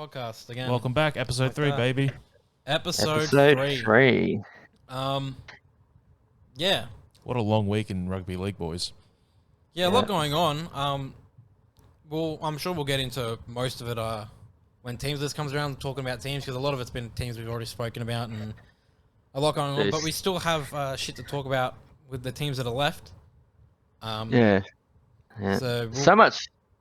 podcast again. Welcome back, episode 3, baby. Episode Episode 3. 3. Yeah. What a long week in rugby league, boys. Yeah, a lot going on. Well, I'm sure we'll get into most of it when teams list comes around, talking about teams, because a lot of it's been teams we've already spoken about and a lot going on. But we still have shit to talk about with the teams that are left. Yeah. So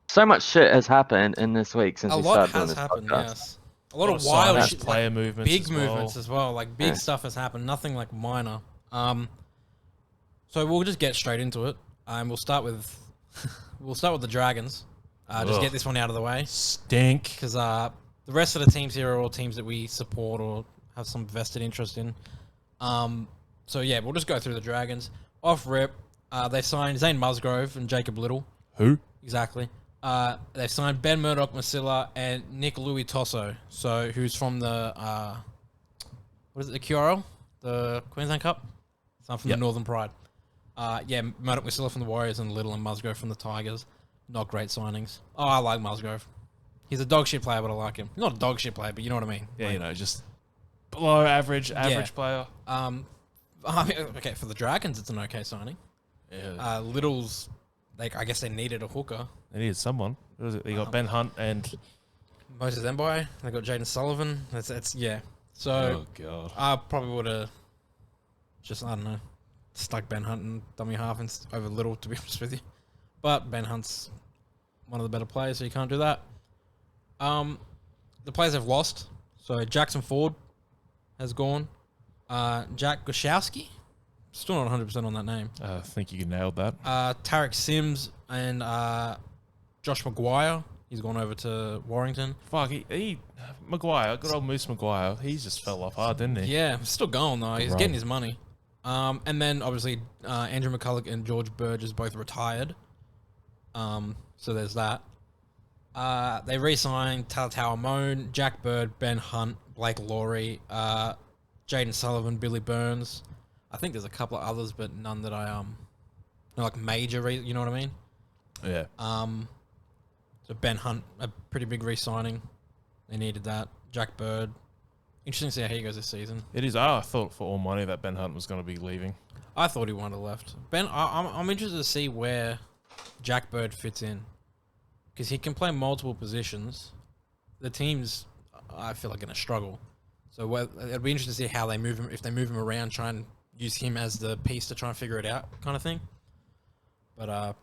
So much shit has happened in this week since we started doing this podcast. Yes. A lot of wild signings, shit, player movements, big as movements as well. Like big stuff has happened. Nothing like minor. So we'll just get straight into it. We'll start with the Dragons. Just get this one out of the way. Stink. Because the rest of the teams here are all teams that we support or have some vested interest in. So yeah, we'll just go through the Dragons. Off rip, they signed Zane Musgrove and Jacob Little. Who? Exactly. They've signed Ben Murdoch-Masila and Nick Louis Tosso. So who's from the what is it? The QRL, the Queensland Cup. Some from the Northern Pride. Murdoch-Masila from the Warriors and Little and Musgrove from the Tigers. Not great signings. Oh, I like Musgrove. He's a dog shit player, but I like him. Not a dog shit player, but you know what I mean. Yeah, like, just below average player. Okay, for the Dragons, it's an okay signing. Yeah. Little's, I guess they needed a hooker. They needed someone. What was it? They got Ben Hunt and Moses Mbye. They got Jaden Sullivan. That's yeah. So oh god, I probably would have stuck Ben Hunt and dummy half over Little, to be honest with you. But Ben Hunt's one of the better players, so you can't do that. The players have lost. So Jackson Ford has gone. Jack Goshowski, still not 100% on that name. I think you nailed that. Tarek Sims and Josh Maguire. He's gone over to Warrington. Fuck, Maguire, good old Moose Maguire. He just fell off hard, didn't he? Yeah, still going though. He's getting his money. And then obviously Andrew McCulloch and George Burgess both retired. So there's that. They re-signed Talatau Amone, Jack Bird, Ben Hunt, Blake Laurie, Jaden Sullivan, Billy Burns. I think there's a couple of others, but none that I like major. You know what I mean? Yeah. So Ben Hunt, a pretty big re-signing. They needed that. Jack Bird. Interesting to see how he goes this season. It is. I thought for all money that Ben Hunt was going to be leaving. I thought he would have left. I'm interested to see where Jack Bird fits in, because he can play multiple positions. The teams, I feel, are going to struggle. So it'll be interesting to see how they move him. If they move him around, try and use him as the piece to try and figure it out, kind of thing. But I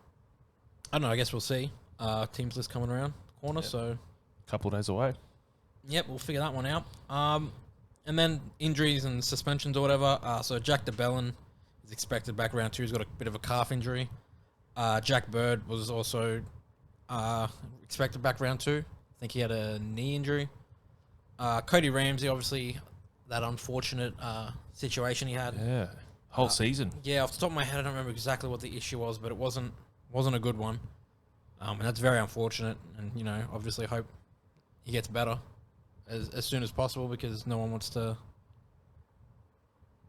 don't know. I guess we'll see. Teams list coming around the corner, so Couple days away. Yep, we'll figure that one out. And then injuries and suspensions or whatever. So Jack DeBellin is expected back round 2. He's got a bit of a calf injury. Jack Bird was also expected back round 2. I think he had a knee injury. Cody Ramsey, obviously, that unfortunate situation he had. Yeah. Whole season. Yeah, off the top of my head, I don't remember exactly what the issue was, but it wasn't a good one. And that's very unfortunate. And, obviously hope he gets better as soon as possible, because no one wants to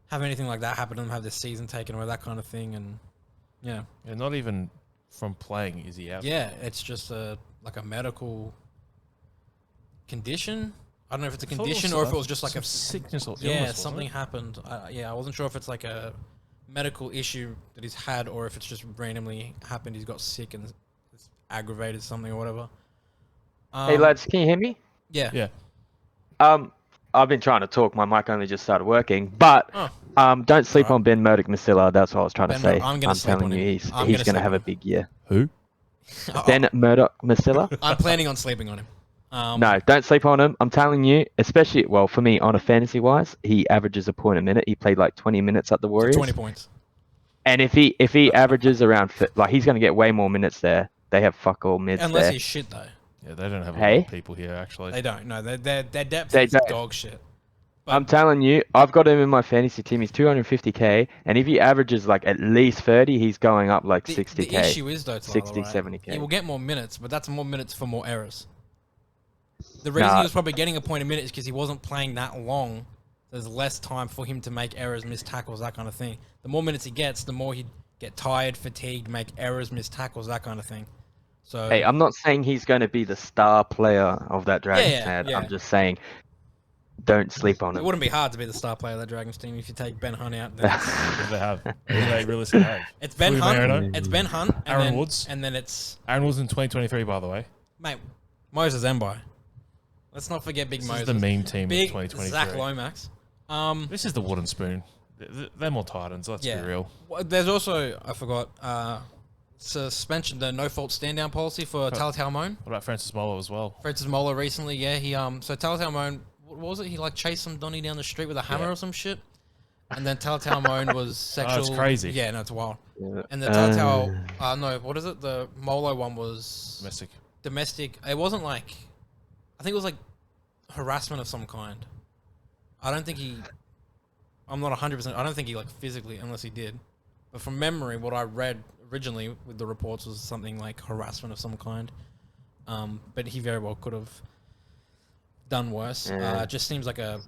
have anything like that happen to them, have this season taken away, that kind of thing. And, yeah. Yeah, not even from playing is he out. Yeah, it's just a medical condition. I don't know if it's a condition or if it was just like a sickness or illness. Yeah, something happened. I wasn't sure if it's like a medical issue that he's had or if it's just randomly happened. He's got sick and it's aggravated something or whatever. Hey lads, can you hear me? Yeah. Yeah. I've been trying to talk. My mic only just started working. But don't sleep on Ben Murdoch-Masila. That's what I was trying to say. I'm telling you, he's going to have a big year. Who? Ben Murdoch-Masila. I'm planning on sleeping on him. No, don't sleep on him. I'm telling you, especially, well, for me, on a fantasy-wise, he averages a point a minute. He played like 20 minutes at the Warriors. So 20 points. And if he averages around, he's going to get way more minutes there. They have fuck all mids Unless there. he's shit, though. Yeah, they don't have a lot of people here, actually. They don't. No, their depth is dog shit. But I'm telling you, I've got him in my fantasy team. He's 250k, and if he averages like at least 30, he's going up like 60k. The issue is, though, 60, right? 70k. He will get more minutes, but that's more minutes for more errors. The reason he was probably getting a point a minute is because he wasn't playing that long. There's less time for him to make errors, miss tackles, that kind of thing. The more minutes he gets, the more he'd get tired, fatigued, make errors, miss tackles, that kind of thing. So Hey, I'm not saying he's going to be the star player of that Dragons yeah, side. yeah. I'm just saying, don't sleep on it him. wouldn't be hard to be the star player of that Dragons team if you take Ben Hunt out. Then Who do they have? Who do they realistically have? it's Ben Fui Hunt. Mariano? It's Ben Hunt. And Aaron then, Woods? And then it's Aaron Woods in 2023, by the way. mate Moses Mbai. Let's not forget Big This Moses. is the meme team of Big 2023. Zach Lomax. This is the wooden spoon. They're more Titans, let's be real. There's also, I forgot, suspension, the no-fault stand-down policy for Talatau Moan. What about Francis Molo as well? Francis Mola recently, yeah, so Talatau Moan, what was it? He like chased some Donny down the street with a hammer or some shit. And then Talatau Moan was sexual. That's crazy. Yeah, no, it's wild. Yeah. And the Talatau, no, what is it? The Molo one was Domestic. It wasn't like, I think it was like harassment of some kind. I'm not 100%. I don't think he like physically, unless he did. But from memory, what I read originally with the reports was something like harassment of some kind. But he very well could have done worse. Yeah. It just seems like a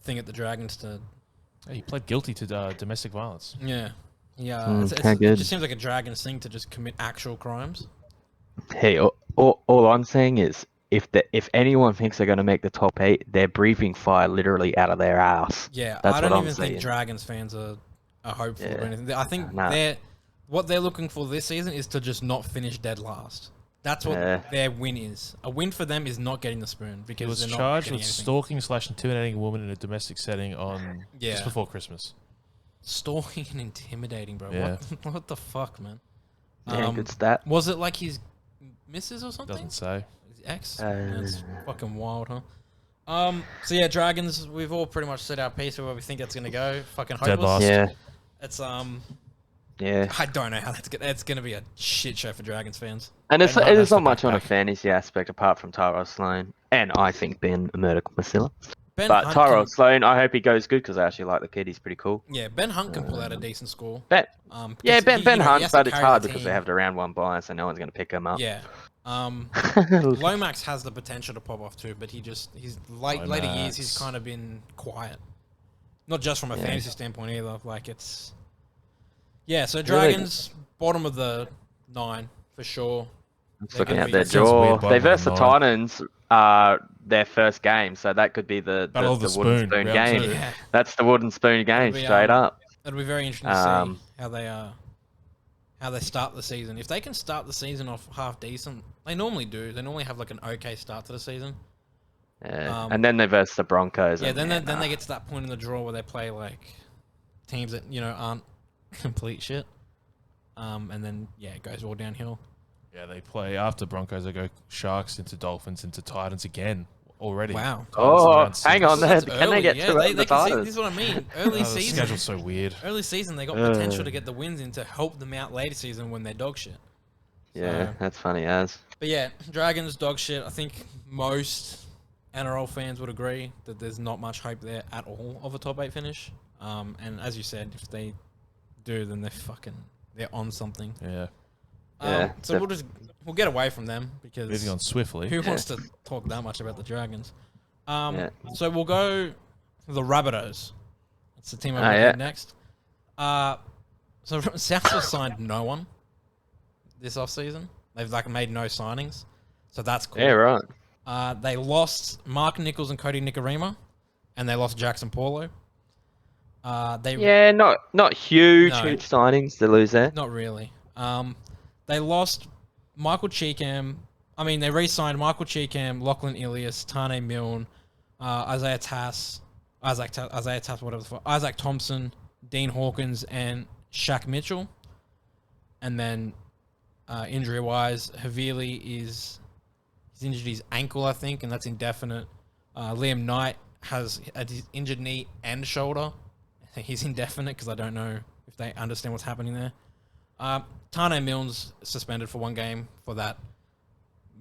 thing at the Dragons to. Hey, he pled guilty to domestic violence. Yeah. Yeah. Good. It just seems like a Dragons thing to just commit actual crimes. Hey, all I'm saying is, if anyone thinks they're going to make the top 8, they're breathing fire literally out of their ass. Yeah, That's I don't what I'm even think saying. Dragons fans are hopeful or Yeah. anything. I think Nah. what they're looking for this season is to just not finish dead last. That's what their win is. A win for them is not getting the spoon because He was they're not charged getting with anything. stalking/intimidating a woman in a domestic setting on just before Christmas. Stalking and intimidating, bro. Yeah. What the fuck, man? Yeah, good stat. Was it like his missus or something? Doesn't say. His ex? That's fucking wild, huh? So yeah, Dragons. We've all pretty much set our piece of where we think that's gonna go. Fucking Dead hopeless. last. Yeah, It's yeah. I don't know how that's gonna. It's gonna be a shit show for Dragons fans. And And there's that's not the much on a backpack. fantasy aspect apart from Tyrell Sloan, and I think Ben Masilla. Ben But Hunt Tyrell can, Sloan, I hope he goes good because I actually like the kid. He's pretty cool. yeah, Ben Hunt can pull out a decent score. Ben, Because yeah, Ben he Hunt, has to but it's carry hard the because team. they have the round 1 bye, so no one's going to pick him up. Yeah. Lomax has the potential to pop off too, but he's later years he's kind of been quiet. Not just from a fantasy standpoint either. Like it's so Dragons bottom of the 9 for sure. Just They're looking gonna at be- their That sounds draw. weird, They bottom versus the of the 9. Titans their first game, so that could be the Battle of the wooden Spoon, spoon round game. 2. Yeah. That's the wooden spoon game, be, straight up. It'll be very interesting to see how they start the season. If they can start the season off half decent, they normally do. They normally have like an okay start to the season. And then they versus the Broncos. Yeah, and, then they get to that point in the draw where they play like teams that aren't complete shit. And then it goes all downhill. Yeah, they play after Broncos. They go Sharks into Dolphins into Titans again already. Wow. Titans in round hang 6. on there. That's Can they early. get Yeah, two they of the can see, Titans? this is what I mean. Early The season. schedule's so weird. Early season, they got potential to get the wins in to help them out later season when they're dog shit. Yeah, So- that's funny as. But yeah, Dragons dog shit. I think most NRL fans would agree that there's not much hope there at all of a top 8 finish. And as you said, if they do, then they're on something. Yeah. Yeah, So we'll get away from them because Moving on swiftly. who wants to talk that much about the Dragons? Yeah. So we'll go the Rabbitohs. That's the team I'm Ah, looking yeah. at next. So South have signed no one this offseason. They've made no signings, so that's cool. Yeah, right. They lost Mark Nichols and Cody Nicarima, and they lost Jackson Paulo. Yeah, not huge No. signings to lose there. Not really. They lost Michael Cheekham. I mean, they re-signed Michael Cheekham, Lachlan Ilias, Tane Milne, Isaiah Tass, Isaac Tass, whatever the fuck, Isaac Thompson, Dean Hawkins, and Shaq Mitchell. And then injury-wise, Havili he's injured his ankle, I think, and that's indefinite. Liam Knight has his injured knee and shoulder. He's indefinite because I don't know if they understand what's happening there. Tane Milne's suspended for 1 game for that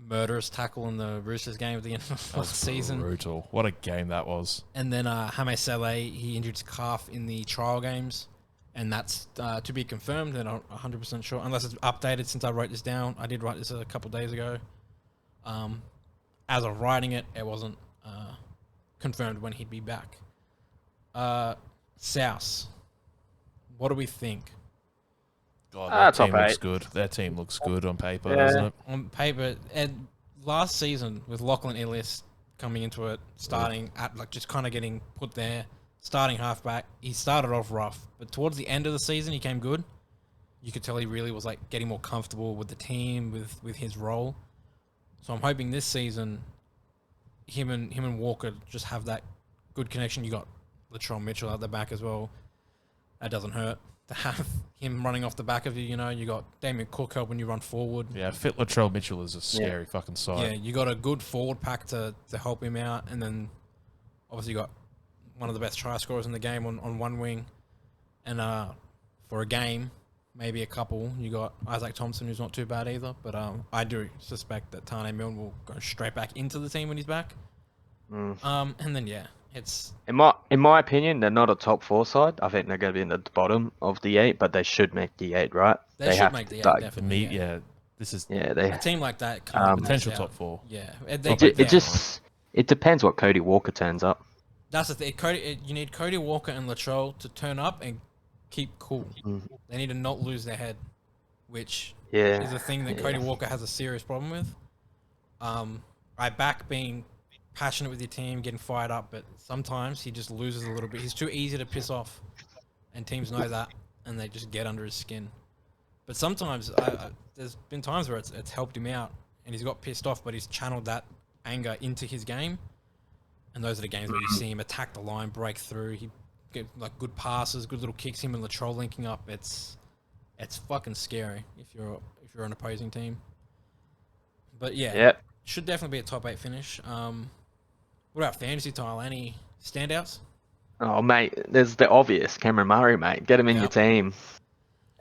murderous tackle in the Roosters game at the end of the season. Brutal. What a game that was. And then Hame Saleh, he injured his calf in the trial games. And that's to be confirmed. They're not 100% sure, unless it's updated since I wrote this down. I did write this a couple days ago. As of writing it, it wasn't confirmed when he'd be back. South, what do we think? God, that top team looks 8. good. That team looks good on paper, Yeah. doesn't it? On paper, and last season with Lachlan Ilias coming into it, starting at like just kind of getting put there, starting halfback. He started off rough, but towards the end of the season, he came good. You could tell he really was like getting more comfortable with the team, with his role. So I'm hoping this season, him and Walker just have that good connection. You got Latrell Mitchell at the back as well. That doesn't hurt to have him running off the back of you. You know, you got Damien Cook helping you run forward. Yeah, Fit Latrell Mitchell is a scary fucking sight. Yeah, you got a good forward pack to help him out, and then obviously you got one of the best try scorers in the game on one wing, and for a game, maybe a couple, you got Isaac Thompson, who's not too bad either, but I do suspect that Tane Milne will go straight back into the team when he's back. And then it's In my opinion, they're not a top 4 side. I think they're going to be in the bottom of the 8, but they should make the 8, right? they should make the 8 like, definitely. This is they. A team like that can't potential miss out. top 4. Yeah, It depends what Cody Walker turns up. that's the thing. You need Cody Walker and Latrell to turn up and keep cool. They need to not lose their head, which is a thing that Cody Walker has a serious problem with. I back being passionate with your team, getting fired up, but sometimes he just loses a little bit. He's too easy to piss off, and teams know that, and they just get under his skin. But sometimes there's been times where it's helped him out, and he's got pissed off, but he's channeled that anger into his game. And those are the games where you see him attack the line, break through. He get like good passes, good little kicks. Him and Latrell linking up. It's fucking scary if you're an opposing team. But should definitely be a top 8 finish. What about fantasy, Tyler? Any standouts? Oh, mate, there's the obvious. Cameron Murray, mate. Get him in your team.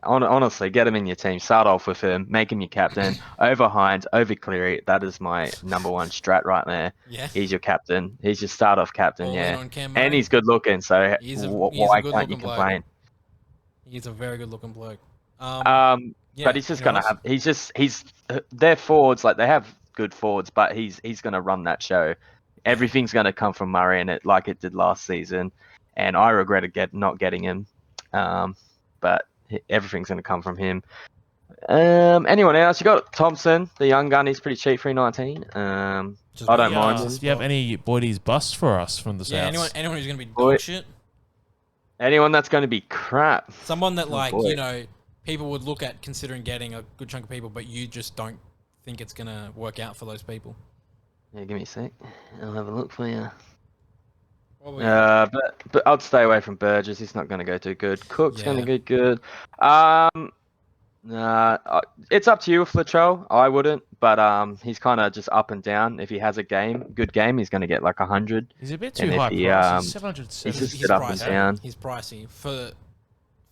Honestly, get him in your team. Start off with him. Make him your captain. Over Hines, over Cleary. That is my number 1 strat right there. Yeah. He's your captain. He's your start-off captain, All in on Cam Murray. And he's good looking, so why can't you bloke. complain? He's a very good looking bloke. But he's just gonna have. He's their forwards, like they have good forwards, but he's gonna run that show. Everything's gonna come from Murray in it, like it did last season, and I regretted not getting him. But everything's gonna come from him. Anyone else? You got Thompson, the young gun. He's pretty cheap, 319. I don't mind him. Do you have any Boydies busts for us from the South? Yeah, anyone who's gonna be dog shit. Anyone that's gonna be crap. Someone that people would look at considering getting a good chunk of people, but you just don't think it's gonna work out for those people. Yeah, give me a sec. I'll have a look for you. But I'd stay away from Burgess. He's not going to go too good. Cook's going to go good. It's up to you with Latrell. I wouldn't, but he's kind of just up and down. If he has a good game, he's going to get like 100. He's a bit too high priced. He's 770. He's just up and down. He's pricey for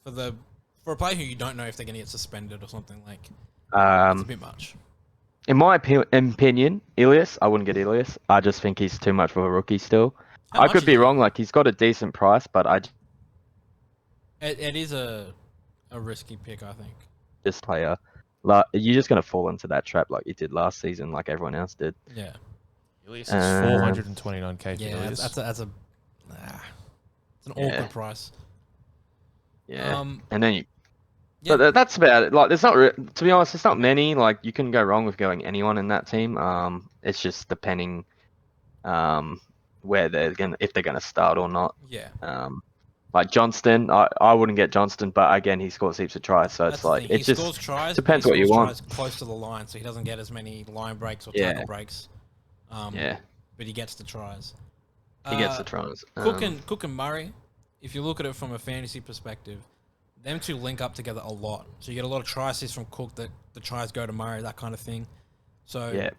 a player who you don't know if they're going to get suspended or something like. It's a bit much. In my opinion, Ilias, I wouldn't get Ilias. I just think he's too much for a rookie still. I could be wrong. Like he's got a decent price, but it is a risky pick, I think. This player, like, you're just gonna fall into that trap like you did last season, like everyone else did. Yeah. Ilias is 429k. Yeah, that's it's an awkward price. Yeah. And then but that's about it. Like, there's not to be honest, there's not many. Like you can go wrong with going anyone in that team. It's just depending, where if they're gonna start or not. Yeah. Like Johnston, I wouldn't get Johnston, but again, he scores heaps of tries, so That's it's like it just scores tries, depends what you want. Close to the line, so he doesn't get as many line breaks or tackle breaks. But he gets the tries. He gets the tries. Cook and Murray, if you look at it from a fantasy perspective, them two link up together a lot. So you get a lot of try assists from Cook that the tries go to Murray, that kind of thing. So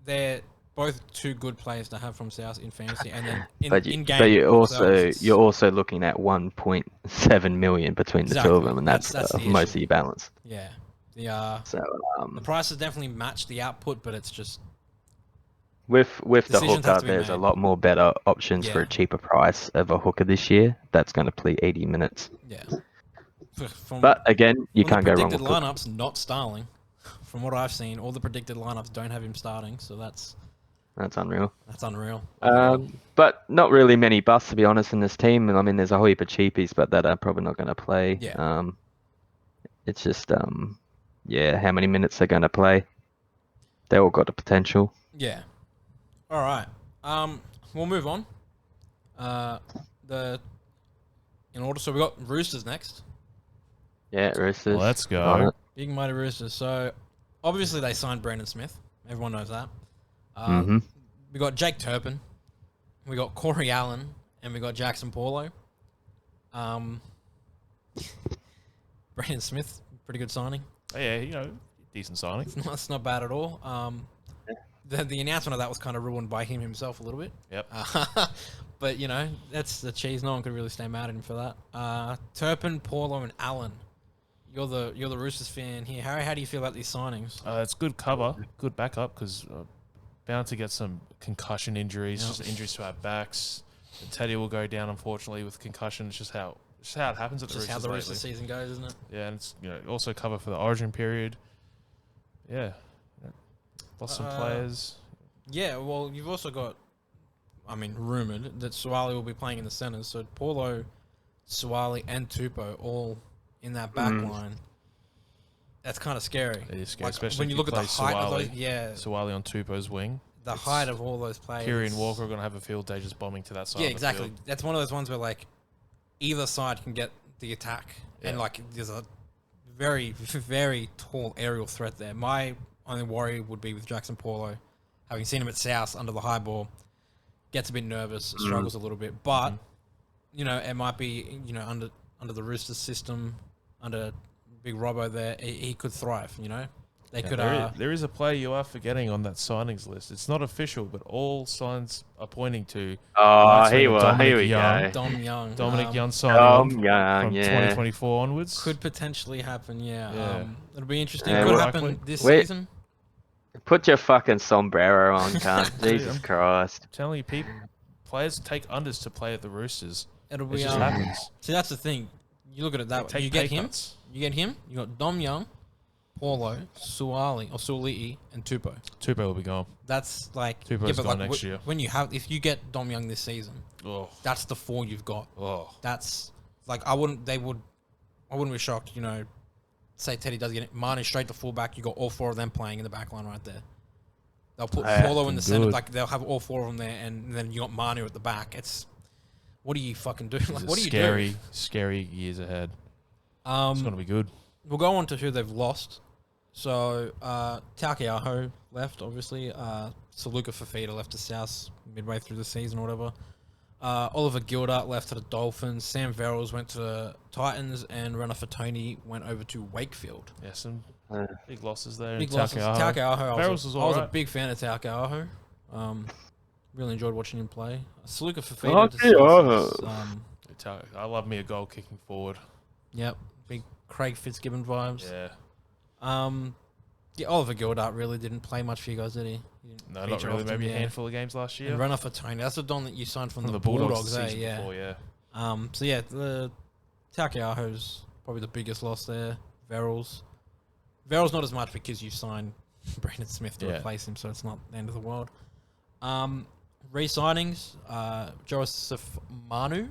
they're both two good players to have from South in fantasy, and then in game. But you're also looking at 1.7 million between the two of them, and that's most of your balance. Yeah. The prices definitely match the output, but it's just with the hooker, there's a lot more better options for a cheaper price of a hooker this year. That's going to play 80 minutes. Yeah. But again, you can't go wrong with predicted lineups. Not Starling, from what I've seen, all the predicted lineups don't have him starting, so that's unreal. That's unreal. But not really many busts, to be honest, in this team. And I mean, there's a whole heap of cheapies, but that are probably not going to play. Yeah. It's just how many minutes they're going to play. They all got the potential. Yeah. All right. We'll move on. In order, so we got Roosters next. Yeah, Roosters. Let's go. Got it. Big mighty Roosters. So obviously they signed Brandon Smith. Everyone knows that. Mhm. We got Jake Turpin. We got Corey Allen, and we got Jackson Paulo. Brandon Smith, pretty good signing. Oh, yeah, decent signing. That's not bad at all. The announcement of that was kind of ruined by him himself a little bit. Yep. But that's the cheese. No one could really stay mad at him for that. Turpin, Paulo, and Allen. You're the Roosters fan here. How do you feel about these signings? It's good cover, good backup, because bound to get some concussion injuries, Yep. just injuries to our backs. And Teddy will go down, unfortunately, with concussion. It's just how it happens at the Just Roosters how the lately. Roosters season goes, isn't it? Yeah, and it's also cover for the Origin period. Yeah, lost some players. Yeah, well, you've also got, rumoured that Suwali will be playing in the centres. So Paulo, Suwali, and Tupou all in that back line. That's kind of scary. It is scary, Like, especially when if you look at the play height of those. Suwali. Yeah, Suwali on Tupou's wing. the height of all those players. Kieran Walker are going to have a field day just bombing to that side. Yeah, of the exactly. field. That's one of those ones where either side can get the attack, and Yeah. there's a very, very tall aerial threat there. My only worry would be with Jackson Paulo, having seen him at South under the high ball, gets a bit nervous, struggles a little bit, but it might be under the Roosters system, under Big Robbo there, he could thrive. They could. There is a player you are forgetting on that signings list. It's not official, but all signs are pointing to. Oh, Dominic here we Young. go. Dom Young. Dominic Young signing Dom Young, from yeah. 2024 onwards. Could potentially happen, yeah. Yeah. It'll be interesting. Yeah, Could well, happen this wait. season. Put your fucking sombrero on, cunt. Jesus Christ. I'm telling you, players take unders to play at the Roosters. It'll It be. just happens. See, that's the thing. You look at it that way. Take You get pay him. cuts. You get him. You got Dom Young, Paulo, Suali'i, and Tupou. Tupou will be gone. That's Tupou's gone next year. When if you get Dom Young this season, Oh, that's the four you've got. oh. That's I wouldn't be shocked. Say Teddy does get it, Mane straight to fullback. You got all four of them playing in the back line right there. They'll put Paulo in the center. good. They'll have all four of them there, and then you got Manu at the back. It's what do you fucking do? It's What do you scary, scary years ahead. do? It's going to be good. We'll go on to who they've lost. So, Taukeiaho left, obviously. Saluka Fafita left to South midway through the season or whatever. Oliver Gildart left to the Dolphins. Sam Verrills went to the Titans. And Rena Fatoni went over to Wakefield. Yeah, some Uh, big losses there. Big in losses. Taukeiaho. Verrills was all I was a right. big fan of Taukeiaho. Really enjoyed watching him play. Saluka Fafita. I love me a goal kicking forward. Yep. Big Craig Fitzgibbon vibes. Yeah. Oliver Gildart really didn't play much for you guys, did he? Didn't No, not feature really. often, Maybe yeah. a handful of games last year. And Runner for Tony. That's the Don that you signed from the Bulldogs Bulldogs, the eh? season Yeah. before, yeah. So yeah, the Taukeiaho's probably the biggest loss there. Verrills not as much because you signed Brandon Smith to Yeah. replace him, so it's not the end of the world. Re-signings, Joseph Manu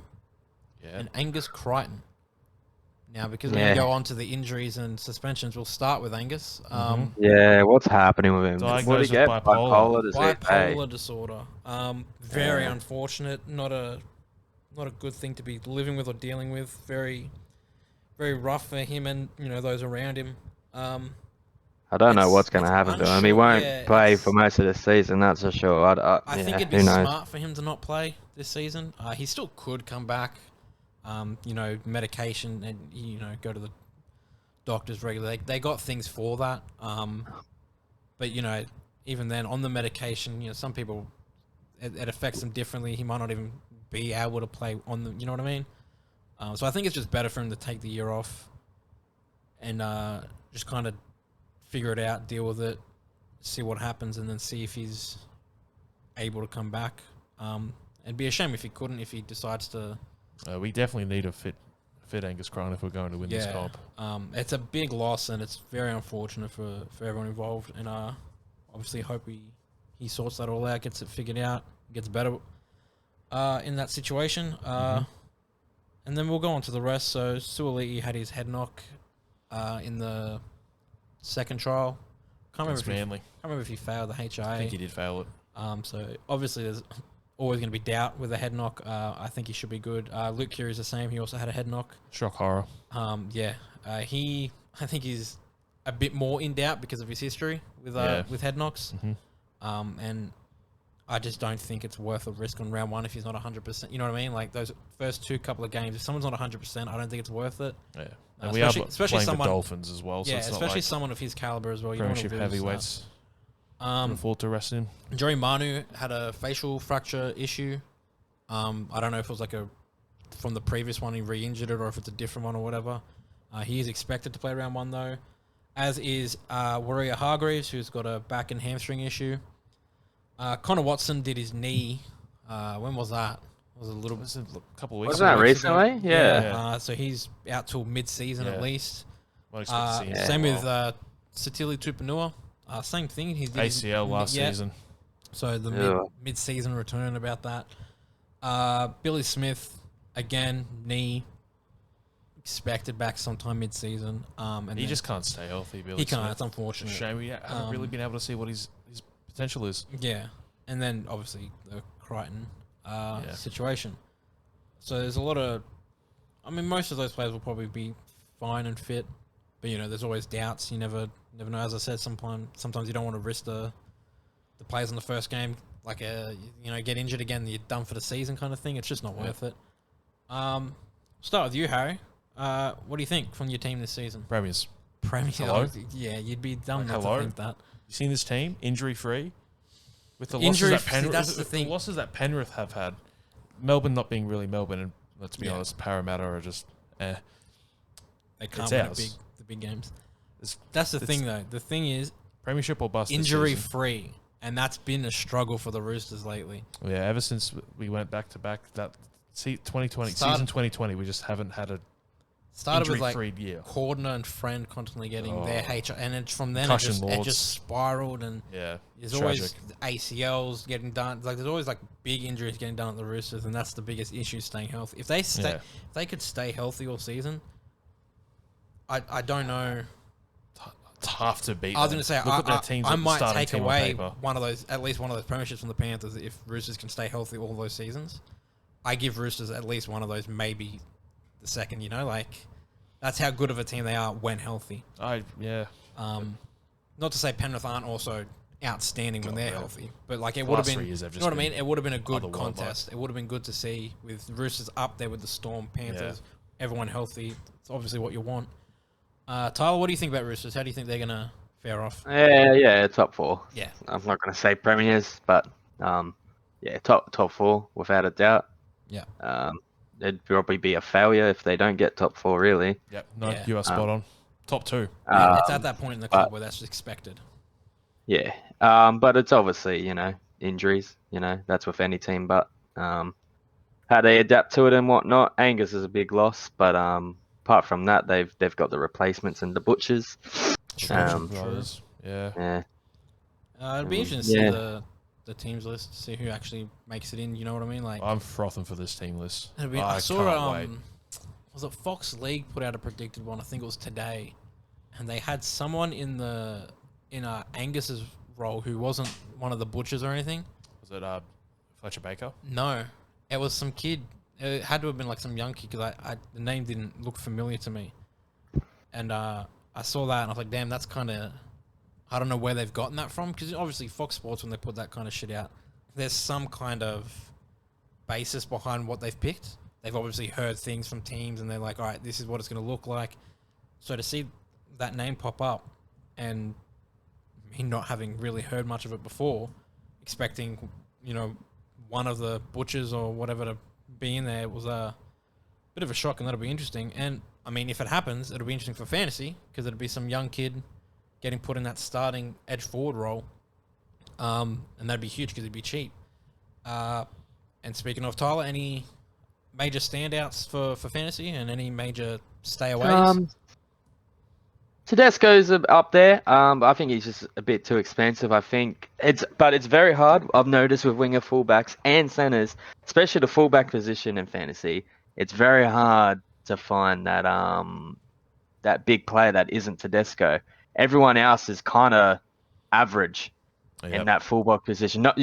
Yeah. and Angus Crichton. Now, because we're Yeah. going to go on to the injuries and suspensions, we'll start with Angus. Yeah, what's happening with him? Diagnosed What did he get? with bipolar. Bipolar disease. Hey. Bipolar disorder. Very Yeah. unfortunate. Not a good thing to be living with or dealing with. Very, very rough for him and those around him. I don't know It's- what's going to it's happen to him. He unsure, won't yeah, play it's- for most of the season, that's for sure. I Yeah, think it'd be who knows? smart for him to not play this season. He still could come back. Medication and go to the doctors regularly. They got things for that. But even then on the medication, some people it affects them differently. He might not even be able to play on the. You know what I mean? So I think it's just better for him to take the year off and just kind of figure it out, deal with it, see what happens, and then see if he's able to come back. It'd be a shame if he couldn't, if he decides to. We definitely need a fit Angus Crichton if we're going to win this comp. It's a big loss, and it's very unfortunate for everyone involved. And obviously, hope he sorts that all out, gets it figured out, gets better in that situation. And then we'll go on to the rest. So Suali'i had his head knock in the second trial. Can't Against remember, Manly. can't remember if he failed the HIA. I think he did fail it. So obviously there's always going to be doubt with a head knock. I think he should be good. Luke Keary is the same. He also had a head knock. Shock horror. I think he's a bit more in doubt because of his history with head knocks. And I just don't think it's worth a risk on round one if he's not 100%. You know what I mean? Like those first couple of games, if someone's not 100%, I don't think it's worth it. Yeah. And we are playing the someone, Dolphins as well. So yeah, it's not especially like someone of his caliber as well. You don't want to premiership lose heavyweights. that. Can afford to rest him. Joey Manu had a facial fracture issue. I don't know if it was from the previous one he re-injured it or if it's a different one or whatever. He is expected to play round one though, as is Warrior Hargreaves, who's got a back and hamstring issue. Connor Watson did his knee. When was that? It was a couple of weeks. Wasn't that recently? Yeah. So he's out till mid-season at least. Might expect to see him Same for a with while. Satili Tupanua. Same thing. He did ACL last season. So the mid-season return about that. Billy Smith, again, knee. Expected back sometime mid-season. And he just can't stay healthy, Billy He can't. Smith. It's unfortunate. Shame we haven't really been able to see what his potential is. Yeah. And then, obviously, the Crichton situation. So there's a lot of... I mean, most of those players will probably be fine and fit. But, there's always doubts. You never know. As I said, sometimes you don't want to risk the players in the first game. Like, get injured again, you're done for the season kind of thing. It's just not worth it. Start with you, Harry. What do you think from your team this season? Premiers. Hello? Yeah, you'd be dumb not to think that. You seen this team injury-free? With the losses that Penrith have had, Melbourne not being really Melbourne, and let's be honest, Parramatta are just They can't win the big games. That's the thing, though. The thing is, premiership or bust. Injury-free, and that's been a struggle for the Roosters lately. Yeah, ever since we went back to back, season 2020, we just haven't had a started with year. Cordner and Friend constantly getting their HR, and from then it just spiraled, and there's always ACLs getting done. Like there's always big injuries getting done at the Roosters, and that's the biggest issue: staying healthy. If they could stay healthy all season, I don't know. Tough to beat. I was going to say I might take away at least one of those premierships from the Panthers if Roosters can stay healthy all those seasons. I give Roosters at least one of those, maybe the second. That's how good of a team they are when healthy. Not to say Penrith aren't also outstanding when they're healthy, but it would have been. You know what I mean? It would have been a good contest. It would have been good to see with Roosters up there with the Storm, Panthers, everyone healthy. It's obviously what you want. Tyler, what do you think about Roosters? How do you think they're gonna fare off? Yeah, top four. Yeah, I'm not gonna say premiers, but top four without a doubt. Yeah. It'd probably be a failure if they don't get top four, really. Yep. No, you are spot on. Top two. It's at that point in the club where that's expected. Yeah. But it's obviously, injuries, that's with any team, but how they adapt to it and whatnot. Angus is a big loss, but apart from that, they've got the replacements and the butchers. Yeah. It'd be interesting to see the teams list, see who actually makes it in. You know what I mean? I'm frothing for this team list. I saw was it Fox League put out a predicted one? I think it was today, and they had someone in Angus's role who wasn't one of the butchers or anything. Was it Fletcher Baker? No, it was some kid. It had to have been some young kid because the name didn't look familiar to me, and I saw that and I was like, damn, that's kind of. I don't know where they've gotten that from, because obviously Fox Sports, when they put that kind of shit out, there's some kind of basis behind what they've picked. They've obviously heard things from teams, and they're like, all right, this is what it's going to look like. So to see that name pop up, and me not having really heard much of it before, expecting, one of the butchers or whatever to be in there, was a bit of a shock, and that'll be interesting. And, I mean, if it happens, it'll be interesting for fantasy, because it'll be some young kid getting put in that starting edge forward role, and that'd be huge because it'd be cheap. And speaking of, Tyler, any major standouts for fantasy and any major stayaways? Tedesco's up there. I think he's just a bit too expensive. I think it's very hard. I've noticed with winger, fullbacks, and centers, especially the fullback position in fantasy, it's very hard to find that that big player that isn't Tedesco. Everyone else is kind of average in that fullback position. Not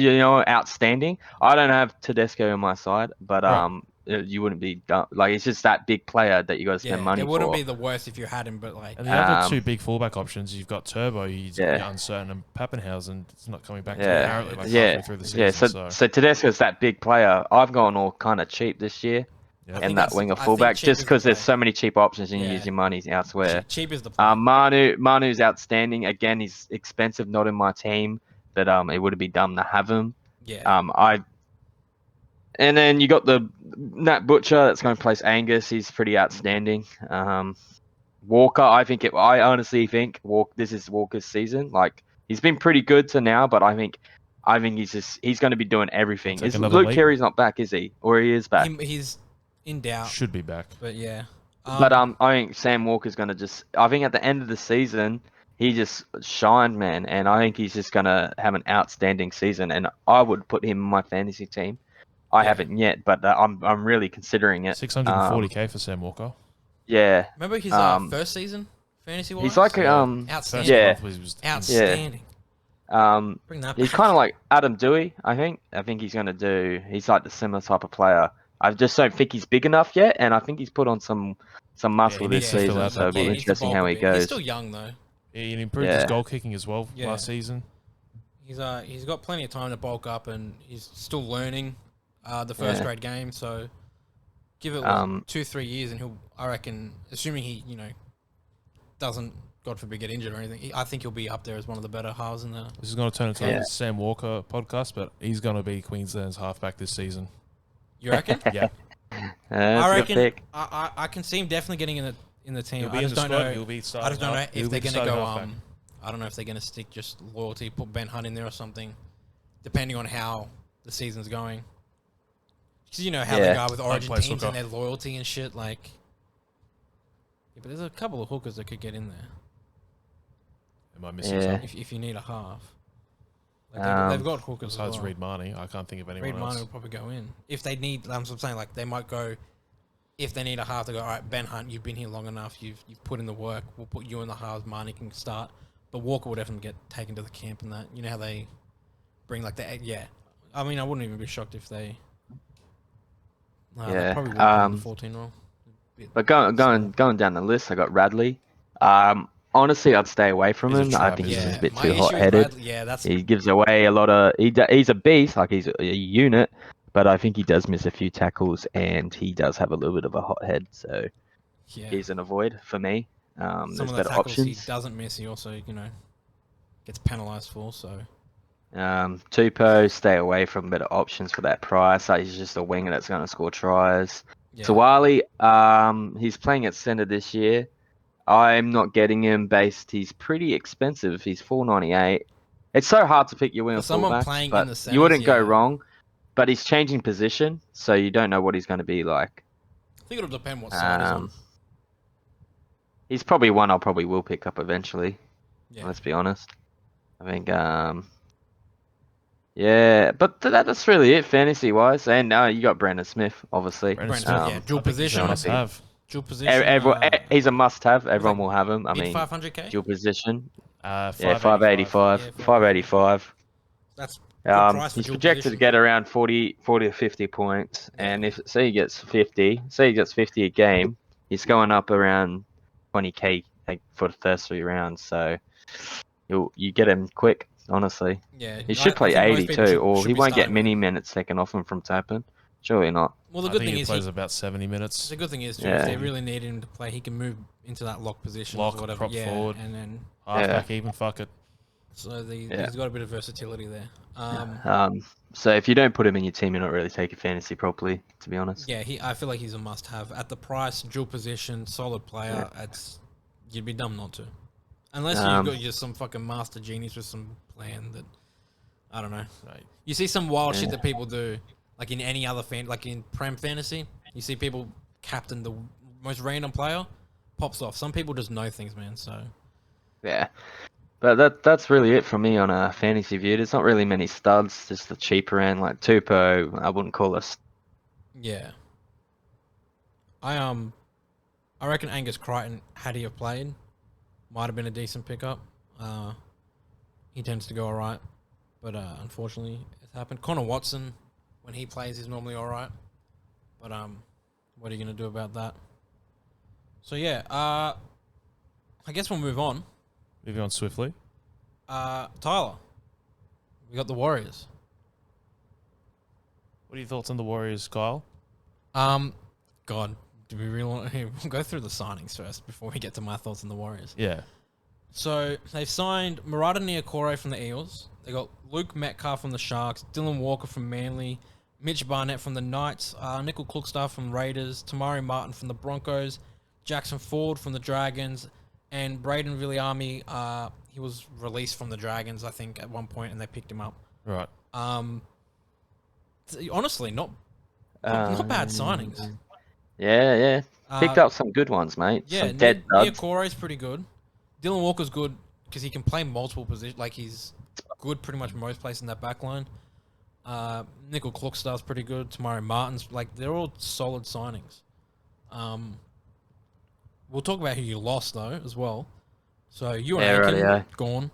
outstanding. I don't have Tedesco on my side, but you wouldn't be like it's just that big player that you got to spend money for. It wouldn't be the worst if you had him, but like. And the other two big fullback options, you've got Turbo, he's uncertain, and Pappenhausen, it's not coming back apparently halfway through the season. So Tedesco's that big player. I've gone all kind of cheap this year. Yep. And that winger fullback, just because there's so many cheap options and you use your money elsewhere. Cheap is the play. Manu's outstanding. Again, he's expensive, not in my team, but it would be dumb to have him. Yeah. And then you got the Nat Butcher that's going to place Angus. He's pretty outstanding. Walker, I honestly think this is Walker's season. Like he's been pretty good to now, but I think he's going to be doing everything. Luke Keary's not back, is he? Or he is back? He's in doubt. Should be back. But yeah. But I think Sam Walker's going to I think at the end of the season, he just shined, man. And I think he's just going to have an outstanding season. And I would put him in my fantasy team. I haven't yet, but I'm really considering it. 640k for Sam Walker. Yeah. Remember his first season, fantasy-wise? He's like outstanding. Outstanding. He's kind of like Adam Dewey, I think. I think he's going to do. He's like the similar type of player. I just don't think he's big enough yet, and I think he's put on some muscle this season. So it'll be interesting how he goes. He's still young though. He improved his goal kicking as well last season. He's got plenty of time to bulk up, and he's still learning the first grade game. So give it 2-3 years, and I reckon, assuming he doesn't, God forbid, get injured or anything, I think he'll be up there as one of the better halves in the. This is going to turn into a Sam Walker podcast, but he's going to be Queensland's halfback this season. You reckon? Yeah. I reckon. I can see him definitely getting in the team. I just don't know. I just don't know if they're going to go. I don't know if they're going to stick just loyalty, put Ben Hunt in there or something, depending on how the season's going. Because you know how they go with Origin teams and their loyalty and shit. Like, but there's a couple of hookers that could get in there. Am I missing something? If you need a half. Like they've got hookers besides Reed Marnie. I can't think of anyone else. Reed Marnie will probably go in. If they need, that's what I'm saying, like they might go, if they need a half, they go, all right, Ben Hunt, you've been here long enough, you've put in the work, we'll put you in the halves, Marnie can start. But Walker will definitely get taken to the camp and that. You know how they bring like the, I mean, I wouldn't even be shocked if they, they probably would the 14 role. But going down the list, I got Radley. Honestly, I'd stay away from him. I think he's just a bit too hot-headed. He gives away a lot of. He's a beast, like he's a unit, but I think he does miss a few tackles, and he does have a little bit of a hot head. So he's an avoid for me. Some there's of the better tackles options. he doesn't miss, he also gets penalised for. So Tupou, stay away from better options for that price. Like, he's just a winger that's going to score tries. Tawali, he's playing at centre this year. I'm not getting him based. He's pretty expensive. He's $4.98. It's so hard to pick your winger fullbacks, but in the centers, you wouldn't go wrong. But he's changing position, so you don't know what he's going to be like. I think it'll depend what side he's on. He's probably one I probably will pick up eventually. Yeah. Let's be honest. I think, but that's really it fantasy-wise. And you got Brandon Smith, obviously. Brandon Smith, dual position. Dual position. He's a must-have. Everyone will have him. I mean, 500k. Dual position. 585. 585. That's price for he's projected to get around 40 to 50 points, and if say he gets 50 a game, he's going up around 20k for the first 3 rounds. So you get him quick. Honestly, he should play 80 too, or he won't get many minutes taken off him from Tappen. Surely not. Well, the good thing is he plays about 70 minutes. The good thing is, if they really need him to play, he can move into that lock position or whatever. Prop forward, and then halfback even. Fuck it. So he's got a bit of versatility there. So if you don't put him in your team, you're not really taking fantasy properly, to be honest. Yeah, I feel like he's a must-have at the price, dual position, solid player. You'd be dumb not to, unless you've got just some fucking master genius with some plan that I don't know. Right. You see some wild shit that people do. Like in any other like in Prem Fantasy, you see people captain the most random player, pops off. Some people just know things, man. So yeah, but that's really it for me on a fantasy view. There's not really many studs, just the cheaper end like Tupou. I wouldn't call us. Yeah. I reckon Angus Crichton, had he have played, might have been a decent pickup. He tends to go all right, but unfortunately, it happened. Connor Watson, when he plays, is normally all right, but what are you going to do about that? So yeah, I guess we'll move on. Moving on swiftly. Tyler, we got the Warriors. What are your thoughts on the Warriors, Kyle? God, do we really want to we'll go through the signings first before we get to my thoughts on the Warriors? Yeah. So they've signed Murata Niokore from the Eels. They got Luke Metcalf from the Sharks, Dylan Walker from Manly, Mitch Barnett from the Knights, Nickel Klookstaff from Raiders, Tamari Martin from the Broncos, Jackson Ford from the Dragons, and Braden Viliami. He was released from the Dragons, I think, at one point, and they picked him up. Right. Honestly, not bad signings. Yeah. Picked up some good ones, mate. Yeah, some dead duds. Niokore is pretty good. Dylan Walker's good because he can play multiple positions. Like, he's good pretty much most places in that back line. Nickel Klookstaff's pretty good. Tamari Martin's, like, they're all solid signings. We'll talk about who you lost, though, as well. So, Ewan Aiken, gone.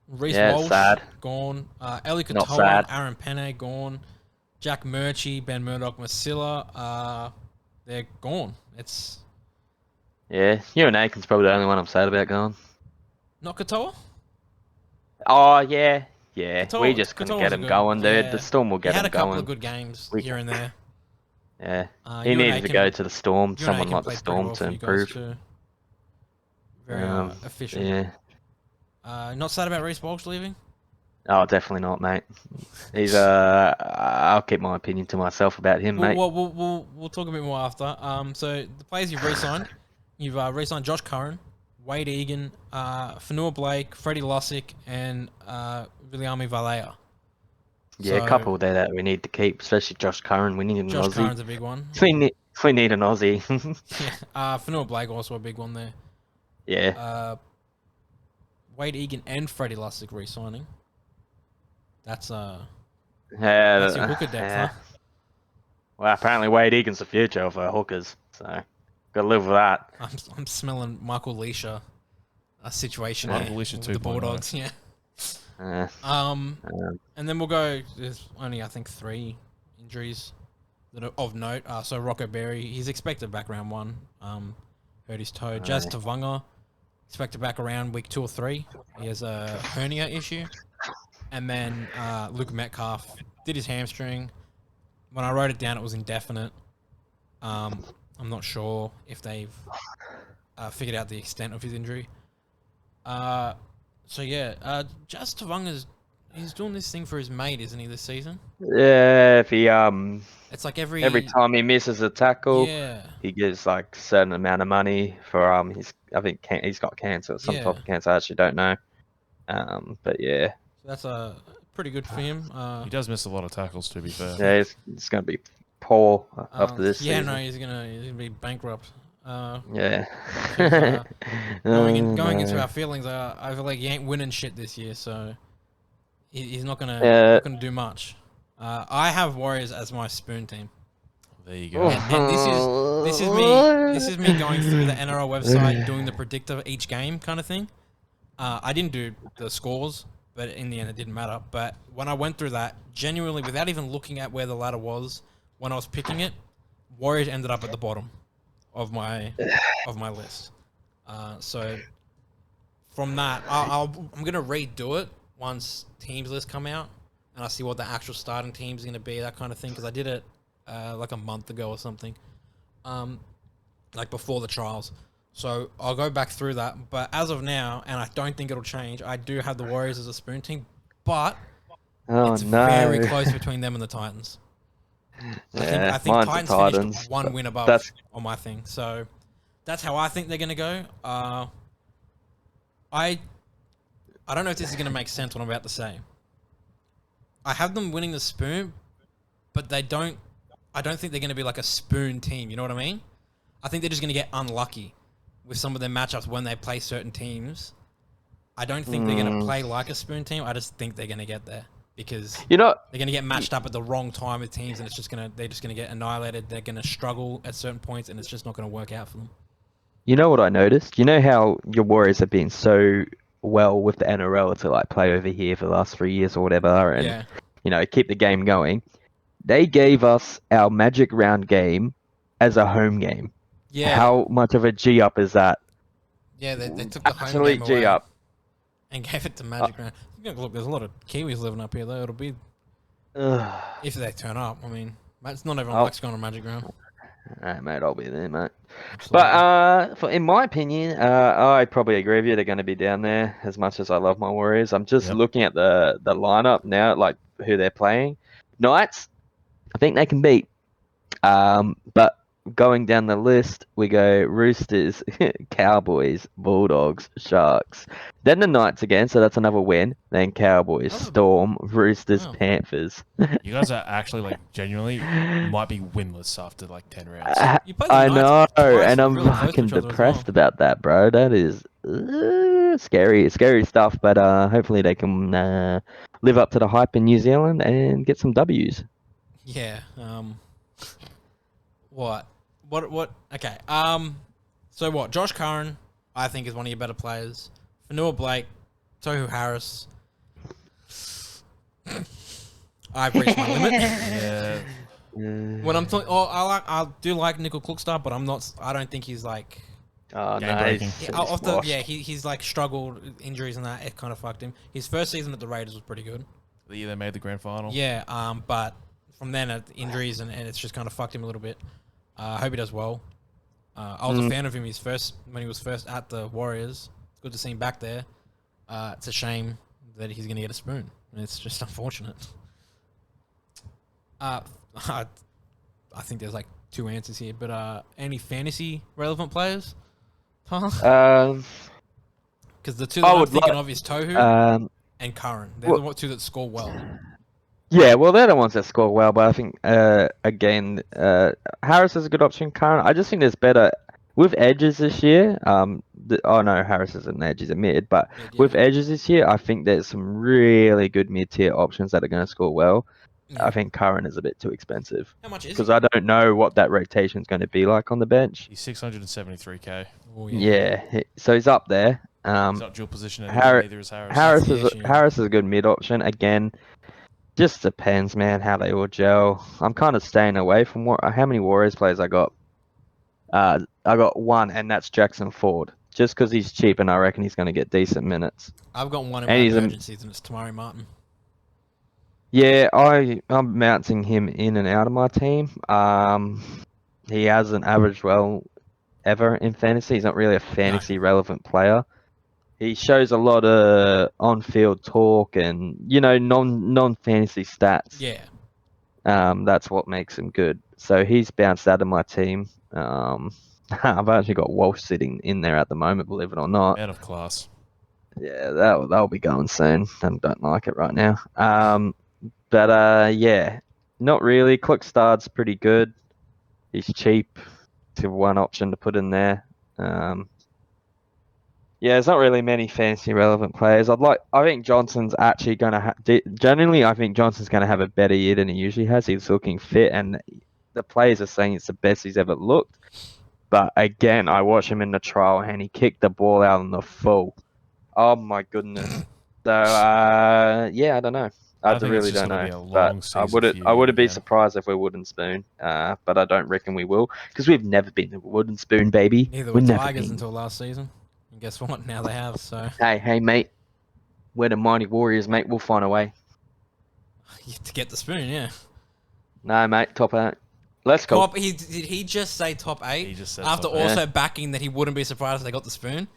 Reece Walsh, sad. gone. Eli Katoa, Aaron Penne, gone. Jack Murchie, Ben Murdoch, Masilla, they're gone. It's... Yeah, Ewan Aiken's probably the only one I'm sad about going. Not Katoa? Oh, yeah. Katoa, We just couldn't get him going, dude. Yeah. The Storm will get him going. He had a couple of good games here and there. Yeah. He needs to go to the Storm, someone like the Storm to improve. Very efficient. Yeah. Not sad about Reece Walsh leaving? Oh, definitely not, mate. He's I'll keep my opinion to myself about him, mate. We'll talk a bit more after. So the players you've re-signed, re-signed Josh Curran, Wade Egan, Fanua Blake, Freddie Lussick, and Viliami Valea. Yeah, a couple there that we need to keep, especially Josh Curran. We need an Aussie. Josh Curran's a big one. We need an Aussie. Yeah. Fanua Blake also a big one there. Yeah. Wade Egan and Freddie Lussick re-signing. That's your hooker depth, huh? Well, apparently Wade Egan's the future for hookers, so gotta live with that. I'm smelling Michael Leisha a situation Michael Leisha with the Bulldogs, yeah. And then we'll go. There's only I think 3 injuries that are of note. So Rocco Berry, he's expected back round 1. Hurt his toe. Jazz Tavanga, expected back around week 2 or 3. He has a hernia issue. And then Luke Metcalf did his hamstring. When I wrote it down, it was indefinite. I'm not sure if they've figured out the extent of his injury. So yeah, Jazz Tavanga's he's doing this thing for his mate, isn't he, this season? Yeah, if he it's like every time he misses a tackle, yeah, he gets like a certain amount of money for I think he's got cancer, some type of cancer. I actually don't know. But yeah. That's pretty good for him. He does miss a lot of tackles, to be fair. Yeah, it's going to be poor after this season. No, he's gonna be bankrupt. Yeah. Going into our feelings, I feel like he ain't winning shit this year, so he's not gonna do much. I have Warriors as my spoon team. There you go. And this is me going through the NRL website doing the predictor each game kind of thing. I didn't do the scores, but in the end it didn't matter. But when I went through that, genuinely, without even looking at where the ladder was when I was picking it, Warriors ended up at the bottom of my list. So from that, I'm gonna redo it once teams list come out and I see what the actual starting team is gonna be, that kind of thing. Because I did it like a month ago or something, like before the trials. So I'll go back through that. But as of now, and I don't think it'll change, I do have the Warriors as a spoon team, but it's very close between them and the Titans. I think Titans finished one win above on my thing. So that's how I think they're going to go. I don't know if this is going to make sense what I'm about to say. I have them winning the spoon, but I don't think they're going to be like a spoon team. You know what I mean? I think they're just going to get unlucky with some of their matchups when they play certain teams. I don't think they're going to play like a spoon team. I just think they're going to get there because they're going to get matched up at the wrong time with teams, and they're just going to get annihilated. They're going to struggle at certain points, and it's just not going to work out for them. You know what I noticed? You know how your Warriors have been so well with the NRL to like play over here for the last 3 years or whatever, and keep the game going. They gave us our Magic Round game as a home game. Yeah. How much of a G up is that? Yeah, they took the home game away G up and gave it to Magic Round. Look, there's a lot of Kiwis living up here though. It'll be if they turn up. I mean, it's not everyone likes going to Magic Round. Alright, mate, I'll be there, mate. Absolutely. But in my opinion, I probably agree with you. They're going to be down there as much as I love my Warriors. I'm just looking at the lineup now, like who they're playing. Knights, I think they can beat. But going down the list, we go Roosters, Cowboys, Bulldogs, Sharks. Then the Knights again, so that's another win. Then Cowboys, Storm, Roosters, Panthers. You guys are actually like genuinely might be winless after like 10 rounds. I know, and I'm really fucking depressed about that, bro. That is scary stuff. But hopefully they can live up to the hype in New Zealand and get some W's. Yeah. What? Okay. So what? Josh Curran, I think, is one of your better players. Fanua Blake, Tohu Harris. I've reached my limit. Yeah. When I'm talking, I do like Nickel Klukstad, but I don't think he's like. Oh no! He's like struggled injuries and that. It kind of fucked him. His first season at the Raiders was pretty good. The year they made the grand final. Yeah. But from then injuries and it's just kind of fucked him a little bit. I hope he does well. I was a fan of him when he was first at the Warriors. It's good to see him back there. It's a shame that he's going to get a spoon. It's just unfortunate. I think there's like two answers here, but any fantasy relevant players? Because the two that I'm thinking of is Tohu and Curran. They're the two that score well. Yeah, well, they're the ones that score well, but I think, again, Harris is a good option. Curran, I just think there's better with edges this year. Harris isn't an edge, he's a mid, but with edges this year, I think there's some really good mid-tier options that are going to score well. Yeah. I think Curran is a bit too expensive. How much is Because I don't know what that rotation is going to be like on the bench. He's 673k. Oh, yeah, so he's up there. He's not dual position anymore, neither is Harris. Harris is a good mid option. Again, just depends, man, how they all gel. I'm kind of staying away from how many Warriors players I got. I got one, and that's Jackson Ford. Just because he's cheap, and I reckon he's going to get decent minutes. I've got one in my emergencies, and it's Tamari Martin. Yeah, I'm mounting him in and out of my team. He hasn't averaged well ever in fantasy. He's not really a fantasy relevant player. He shows a lot of on-field talk and non-fantasy stats. Yeah. That's what makes him good. So he's bounced out of my team. I've actually got Walsh sitting in there at the moment, believe it or not. Man of class. Yeah, that'll be going soon. I don't like it right now. Yeah, not really. Klukstad's pretty good. He's cheap to one option to put in there. Yeah, there's not really many fantasy relevant players. I think Johnson's actually going to generally, I think Johnson's going to have a better year than he usually has. He's looking fit, and the players are saying it's the best he's ever looked. But again, I watched him in the trial, and he kicked the ball out in the full. Oh my goodness. So I don't know. I really don't know. But I wouldn't be surprised if we wooden spoon. But I don't reckon we will, because we've never been the wooden spoon, baby. Neither were Tigers until last season. And guess what? Now they have. So hey, mate. We're the mighty Warriors, mate. We'll find a way. To get the spoon, yeah. No, mate. Top 8. Let's go. Did he just say top 8? He just said after top also backing that he wouldn't be surprised if they got the spoon.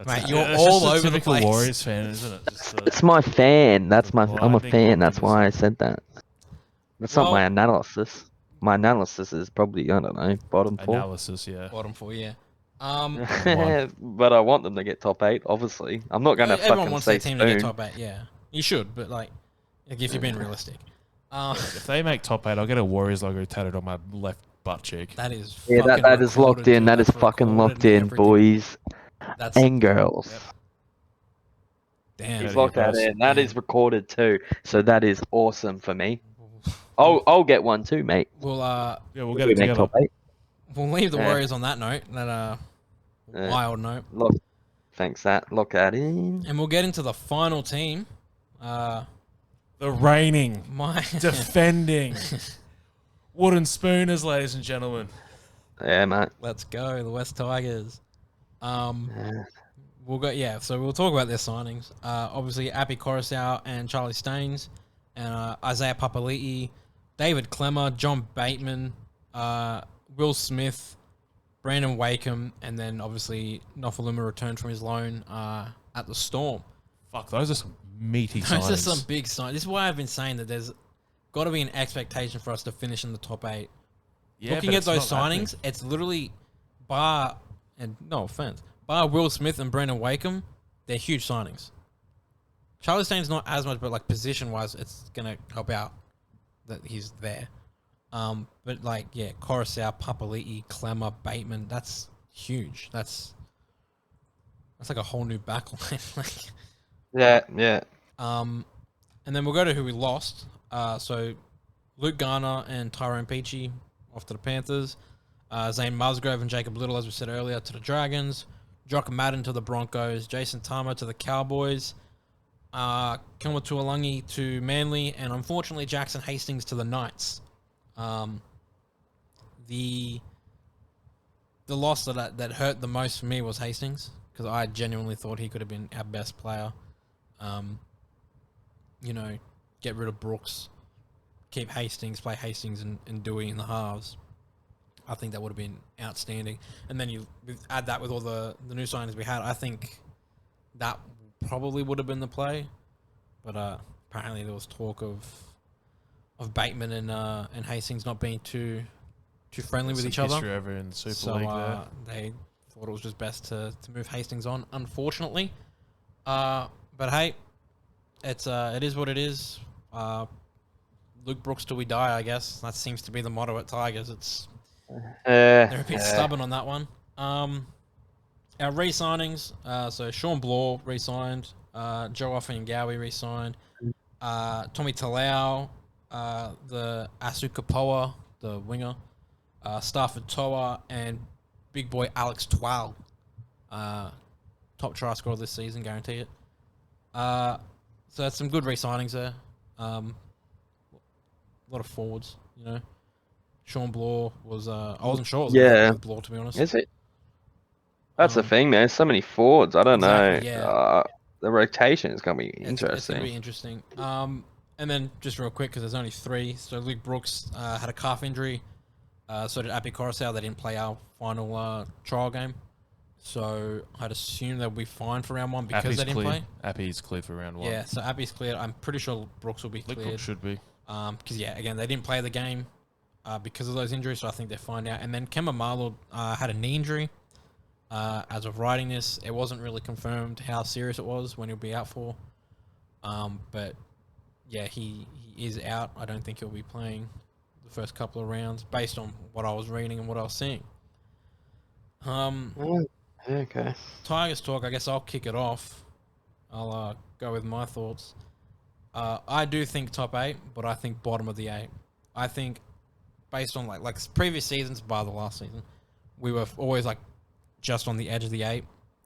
Mate, you're that's all just over the place. Warriors fan, isn't it? It's my fan. I'm a fan. That's why I said that. That's not my analysis. My analysis is probably, I don't know, bottom 4. Analysis, yeah. Bottom 4, yeah. But I want them to get top 8, obviously. I'm not going to fucking say everyone wants their team spoon. to get top 8, yeah. You should, but like if you're being realistic. If they make top 8, I'll get a Warriors logo tattooed on my left butt cheek. That is that is locked in. That is fucking locked in, boys and girls. Yep. Damn. He's locked that in. That is recorded too. So that is awesome for me. I'll get one too, mate. We'll we'll get it together. We'll leave the Warriors on that note. That wild note. Thanks, that. Lock that in. And we'll get into the final team. The reigning, defending wooden spooners, ladies and gentlemen. Yeah, mate. Let's go, the West Tigers. We'll go. So we'll talk about their signings. Obviously, Api Koroisau and Charlie Staines, and Isaiah Papali'i, David Klemmer, John Bateman, Will Smith, Brandon Wakeham, and then obviously Nofaluma returned from his loan at the Storm. Fuck, those are some meaty signings. Those are some big signings. This is why I've been saying that there's got to be an expectation for us to finish in the top 8. Yeah, looking at those signings, it's literally bar Will Smith and Brandon Wakeham, they're huge signings. Charlie Staines not as much, but like position wise, it's gonna help out that he's there. But like Koroisau, Papali'i, Klemmer, Bateman, that's huge. That's like a whole new backline. Yeah. And then we'll go to who we lost. So Luke Garner and Tyrone Peachy off to the Panthers. Zane Musgrove and Jacob Little, as we said earlier, to the Dragons. Jock Madden to the Broncos. Jason Tama to the Cowboys. Kilma Tuolangi to Manly. And unfortunately, Jackson Hastings to the Knights. The loss that hurt the most for me was Hastings, because I genuinely thought he could have been our best player. Get rid of Brooks, keep Hastings, play Hastings and Dewey in the halves. I think that would have been outstanding. And then you add that with all the new signings we had. I think that probably would have been the play. But apparently there was talk of Bateman and Hastings not being too friendly with each other. History over in the Super League there. They thought it was just best to move Hastings on, unfortunately. But hey, it is what it is. Luke Brooks till we die, I guess. That seems to be the motto at Tigers. They're a bit stubborn on that one. Our re-signings, so Sean Bloor re-signed, Joe Offengawi re-signed, Tommy Talau, the Asukapoa, the winger, Stafford Toa, and big boy Alex Twal. Top try scorer this season, guarantee it. So that's some good re-signings there. A lot of forwards, Sean Bloor was... I wasn't sure it was with Bloor, to be honest. Is it? That's the thing, man. So many forwards. I don't know. Yeah. The rotation is going to be interesting. It's going to be interesting. And then, just real quick, because there's only 3. So Luke Brooks had a calf injury. So did Api Koroisau. They didn't play our final trial game. So I'd assume they'll be fine for round 1 because they didn't play. Api's cleared for round 1. Yeah, so Api's cleared. I'm pretty sure Brooks will be cleared. Brooks should be. Because, again, they didn't play the game because of those injuries, so I think they're fine now. And then Kemba Marlord had a knee injury. As of writing this, it wasn't really confirmed how serious it was, when he'll be out for. But, yeah, he is out. I don't think he'll be playing the first couple of rounds, based on what I was reading and what I was seeing. Okay. Tigers talk, I guess I'll kick it off. I'll go with my thoughts. I do think top 8, but I think bottom of the 8. I think based on like previous seasons, bar the last season, we were always like just on the edge of the 8,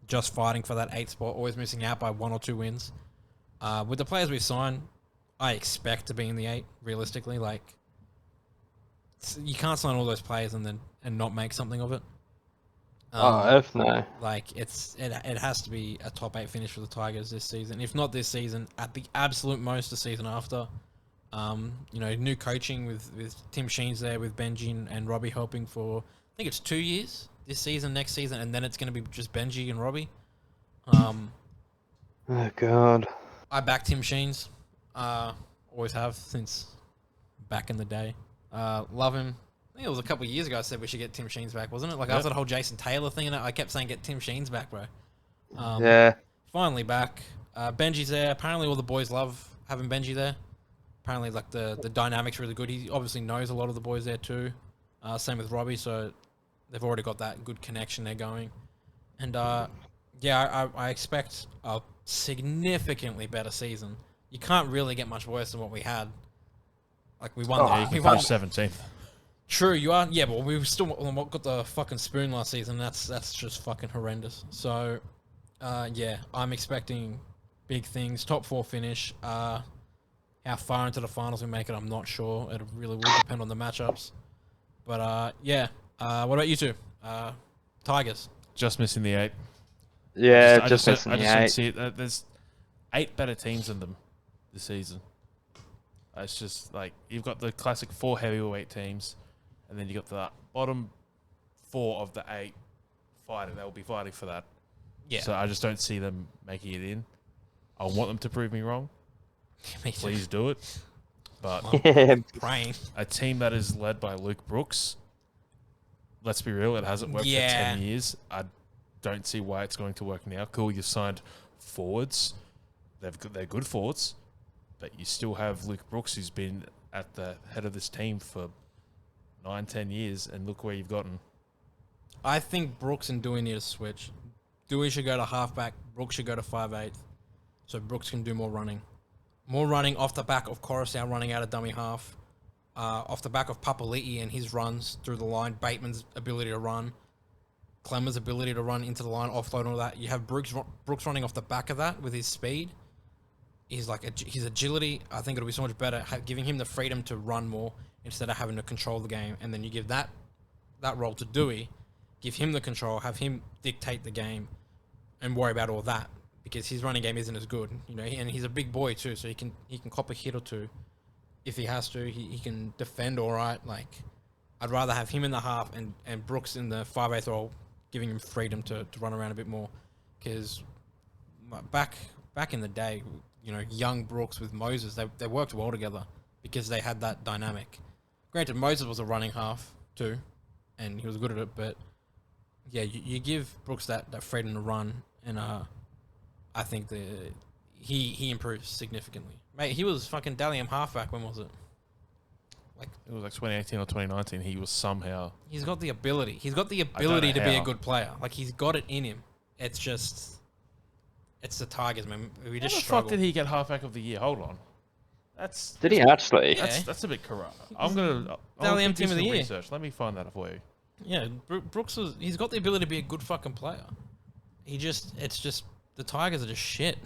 just fighting for that 8 spot, always missing out by 1 or 2 wins. With the players we've signed, I expect to be in the 8, realistically. Like, you can't sign all those players and not make something of it. F no. Like, it has to be a top 8 finish for the Tigers this season. If not this season, at the absolute most the season after. New coaching with Tim Sheens there, with Benji and Robbie helping for, I think it's 2 years, this season, next season, and then it's going to be just Benji and Robbie. Oh, God. I back Tim Sheens. Always have since back in the day. Love him. I think it was a couple of years ago I said we should get Tim Sheens back, wasn't it? Like, after the whole Jason Taylor thing, and I kept saying get Tim Sheens back, bro. Finally back. Benji's there. Apparently all the boys love having Benji there. Apparently, like, the dynamic's really good. He obviously knows a lot of the boys there too. Same with Robbie, so they've already got that good connection there going. And, I expect a significantly better season. You can't really get much worse than what we had. Like, we won. We won 17th. True, you are. Yeah, but we've still got the fucking spoon last season. That's just fucking horrendous. So, yeah, I'm expecting big things. Top 4 finish. How far into the finals we make it, I'm not sure. It really will depend on the matchups. But yeah. What about you two? Tigers. Just missing the 8. Yeah, I just don't see it. There's 8 better teams than them this season. It's just like you've got the classic 4 heavyweight teams, and then you got the bottom 4 of the 8 fighting. They'll be fighting for that. Yeah. So I just don't see them making it in. I want them to prove me wrong. Please do it. But praying. A team that is led by Luke Brooks, let's be real, it hasn't worked for 10 years. I don't see why it's going to work now. Cool, you signed forwards. They're good forwards, but you still have Luke Brooks, who's been at the head of this team for 9-10 years, and look where you've gotten. I think Brooks and Dewey need to switch. Dewey should go to halfback. Brooks should go to 5'8", so Brooks can do more running. More running off the back of Coruscant running out of dummy half. Off the back of Papali'i and his runs through the line. Bateman's ability to run. Clemmer's ability to run into the line, offload and all that. You have Brooks running off the back of that with his speed. His agility, I think it'll be so much better, giving him the freedom to run more instead of having to control the game. And then you give that role to Dewey, give him the control, have him dictate the game, and worry about all that because his running game isn't as good, and he's a big boy too, so he can cop a hit or two if he has to. He can defend all right. Like, I'd rather have him in the half and Brooks in the 5'8" role, giving him freedom to run around a bit more. Because back in the day, young Brooks with Moses, they worked well together because they had that dynamic. Granted, Moses was a running half too, and he was good at it. But yeah, you give Brooks that freedom to run, and I think he improves significantly. Mate, he was fucking Dalian halfback. When was it? It was like 2018 or 2019. He was somehow. He's got the ability. He's got the ability to be a good player. Like, he's got it in him. It's just, it's the Tigers, man. We just struggle. How the fuck did he get halfback of the year? Hold on. Did he actually? That's a bit corrupt. I'm gonna Dalian team of the year. Research. Let me find that for you. Yeah, Brooks he's got the ability to be a good fucking player. It's just the Tigers are just shit.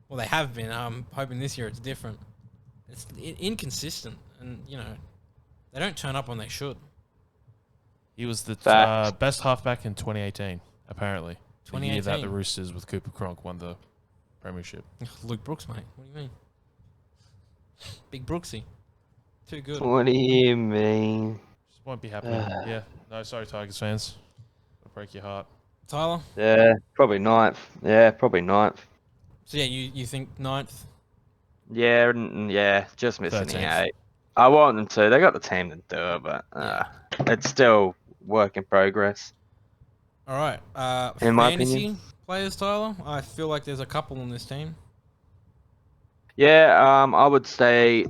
Well, they have been. I'm hoping this year it's different. It's inconsistent, and they don't turn up when they should. He was the best halfback in 2018, apparently. 2018. The year that the Roosters with Cooper Cronk won the premiership. Luke Brooks, mate. What do you mean? Big Brooksy. Too good. What do you mean? Just won't be happening. Yeah. No, sorry, Tigers fans. I'll break your heart. Tyler? Yeah, probably 9th. Yeah, probably 9th. So yeah, you think 9th? Yeah, just missing 13th. The 8. I want them to. They got the team to do it, but it's still work in progress. All right. In my fantasy opinion, players, Tyler. I feel like there's a couple on this team. Yeah, I would stay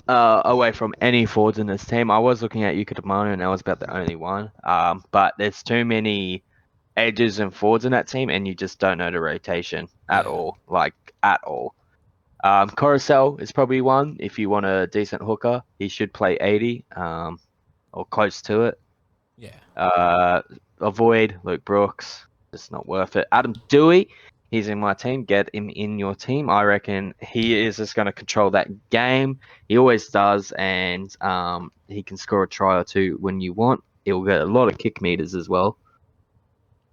away from any forwards in this team. I was looking at Yuka Tamanu, and that was about the only one. But there's too many edges and forwards in that team, and you just don't know the rotation at all. Like, at all. Coruscant is probably one. If you want a decent hooker, he should play 80 or close to it. Yeah. Avoid Luke Brooks. It's not worth it. Adam Dewey, he's in my team. Get him in your team. I reckon he is just going to control that game. He always does, and he can score a try or two when you want. He'll get a lot of kick meters as well.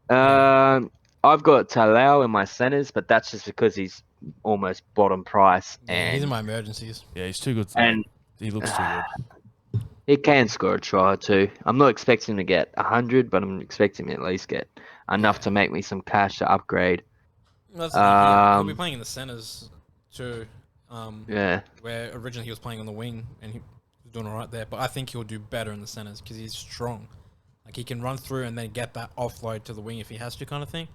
I've got Talau in my centers, but that's just because he's almost bottom price. And he's in my emergencies. Yeah, he's too good. And he looks too good. He can score a try or two. I'm not expecting him to get 100, but I'm expecting him to at least get enough to make me some cash to upgrade. He'll be playing in the centers too. Yeah. Where originally he was playing on the wing, and he was doing all right there. But I think he'll do better in the centers because he's strong. Like, he can run through and then get that offload to the wing if he has to, kind of thing,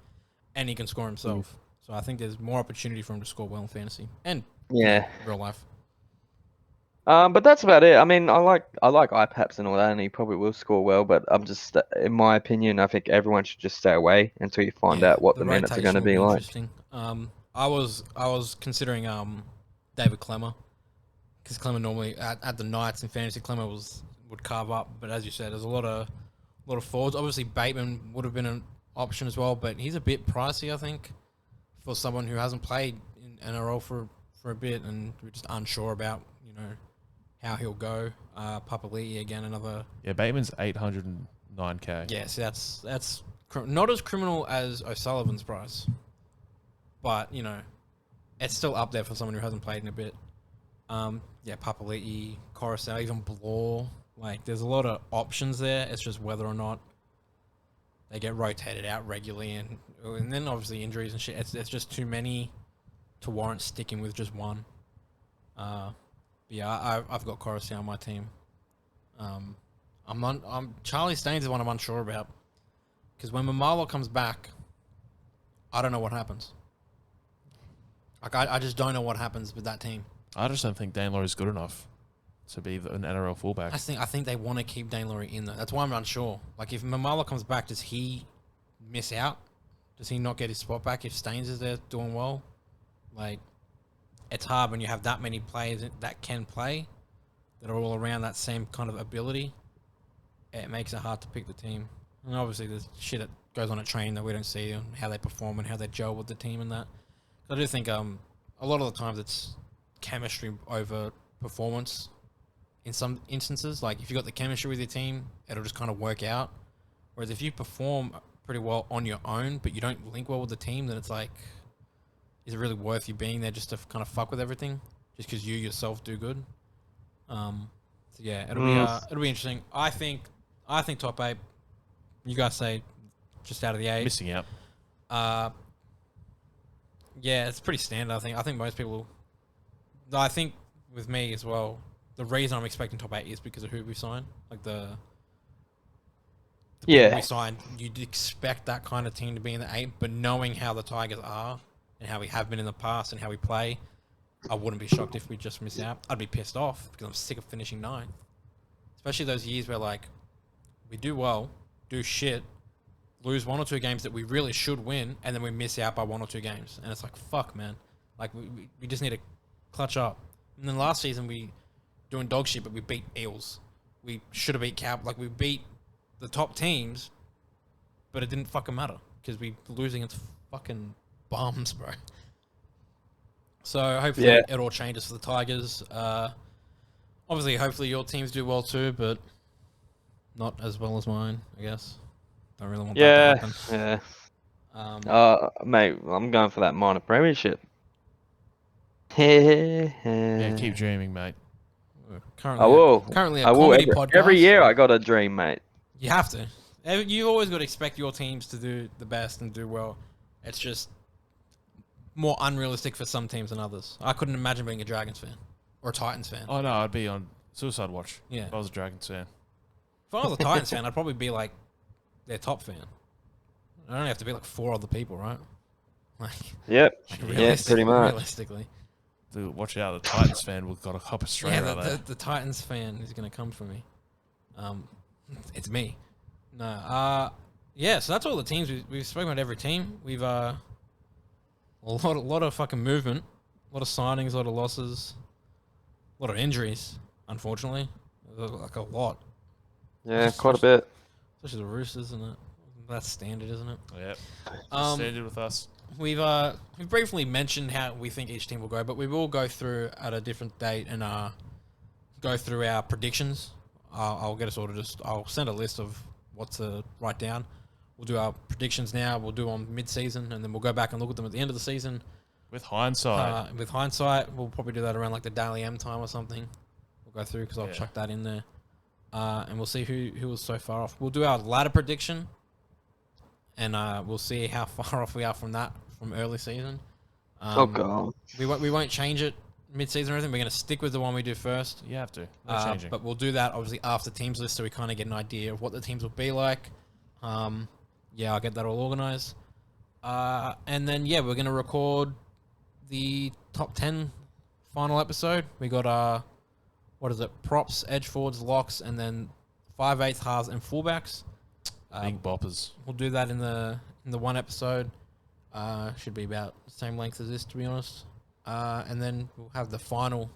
and he can score himself. So I think there's more opportunity for him to score well in fantasy and real life. But that's about it. I mean, I like IPAPs and all that, and he probably will score well. But I'm just, in my opinion, I think everyone should just stay away until you find out what the minutes are going to be like. Interesting. I was considering David Clemmer, because Clemmer normally at the Knights in fantasy, Clemmer was would carve up. But as you said, there's a lot of forwards. Obviously, Bateman would have been an option as well, but he's a bit pricey, I think, for someone who hasn't played in NRL for a bit, and we're just unsure about how he'll go. Papali'i again, another. Yeah, Bateman's 809K. Yeah, so that's not as criminal as O'Sullivan's price, but it's still up there for someone who hasn't played in a bit. Papali'i, Coruscant, even Blore. Like, there's a lot of options there. It's just whether or not they get rotated out regularly, and then obviously injuries and shit. It's just too many to warrant sticking with just one. I've got Coruscant on my team. Charlie Staines is one I'm unsure about, because when Mamala comes back, I don't know what happens. Like, I just don't know what happens with that team. I just don't think Dane Laurie's good enough to be an NRL fullback. I think they want to keep Dane Laurie in there. That's why I'm unsure. Like, if Mamala comes back, does he miss out? Does he not get his spot back if Staines is there doing well? Like, it's hard when you have that many players that can play, that are all around that same kind of ability. It makes it hard to pick the team. And obviously there's shit that goes on at training that we don't see, and how they perform and how they gel with the team and that. I do think a lot of the times it's chemistry over performance in some instances. Like, if you've got the chemistry with your team, it'll just kind of work out. Whereas if you perform pretty well on your own, but you don't link well with the team, then it's like, is it really worth you being there just to kind of fuck with everything, just because you yourself do good? It'll be interesting. I think top 8. You guys say just out of the 8. Missing out. It's pretty standard. I think most people. I think with me as well, the reason I'm expecting top 8 is because of who we signed. Like the people we signed, you'd expect that kind of team to be in the 8, but knowing how the Tigers are and how we have been in the past and how we play, I wouldn't be shocked if we just miss out. I'd be pissed off because I'm sick of finishing 9th. Especially those years where, like, we do well, do shit, lose 1 or 2 games that we really should win, and then we miss out by 1 or 2 games. And it's like, fuck, man. Like, we just need to clutch up. And then last season, we doing dog shit, but we beat Eels. We should have beat Like, we beat the top teams, but it didn't fucking matter because we losing against fucking bums, bro. So hopefully it all changes for the Tigers. Obviously, hopefully your teams do well too, but not as well as mine, I guess. Don't really want that to happen. Yeah. Mate, I'm going for that minor premiership. Yeah, keep dreaming, mate. I will. Currently a comedy podcast. Every year I got a dream, mate. You have to. You always got to expect your teams to do the best and do well. It's just more unrealistic for some teams than others. I couldn't imagine being a Dragons fan or a Titans fan. Oh, no, I'd be on suicide watch. Yeah. If I was a Dragons fan. If I was a Titans fan, I'd probably be like their top fan. I only have to be like 4 other people, right? Like, yep. Yeah, pretty much. Realistically. Dude, watch out. The Titans fan will got a cop straight right there. The Titans fan is going to come for me. It's me. No. So that's all the teams. We've spoken about every team. We've a lot of fucking movement, a lot of signings, a lot of losses, a lot of injuries. Unfortunately, like a lot. Yeah, quite a bit. Especially the Roosters, isn't it? That's standard, isn't it? Yep. Standard with us. We've briefly mentioned how we think each team will go, but we will go through at a different date and go through our predictions. I'll get us all to I'll send a list of what to write down. We'll do our predictions now. We'll do on mid-season, and then we'll go back and look at them at the end of the season. With hindsight. We'll probably do that around like the Daily M time or something. We'll go through because I'll chuck that in there. And we'll see who was so far off. We'll do our ladder prediction, and we'll see how far off we are from early season. Oh, God. We won't change it mid-season or anything. We're going to stick with the one we do first. You have to. No changing. But we'll do that, obviously, after teams list so we kind of get an idea of what the teams will be like. I'll get that all organised. And then, we're going to record the top 10 final episode. We got, props, edge forwards, locks, and then 5/8 halves and fullbacks. Big boppers. We'll do that in the one episode. Should be about the same length as this, to be honest. And then we'll have the final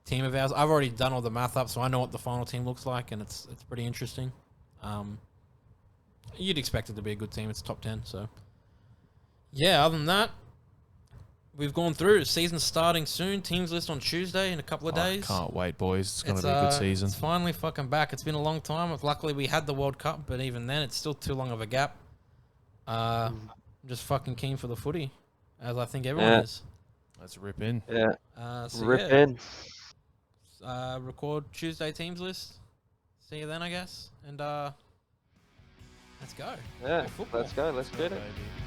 team of ours. I've already done all the math up, so I know what the final team looks like, and it's pretty interesting. You'd expect it to be a good team. It's top 10, so yeah. Other than that, we've gone through. Season's starting soon. Teams list on Tuesday in a couple of days. Can't wait, boys. It's going to be a good season. It's finally fucking back. It's been a long time. Luckily, we had the World Cup, but even then, it's still too long of a gap. I'm just fucking keen for the footy, as I think everyone is. Let's rip in. Yeah. Rip in. Record Tuesday teams list. See you then, I guess. And let's go. Yeah, let's go. Let's get it. Baby.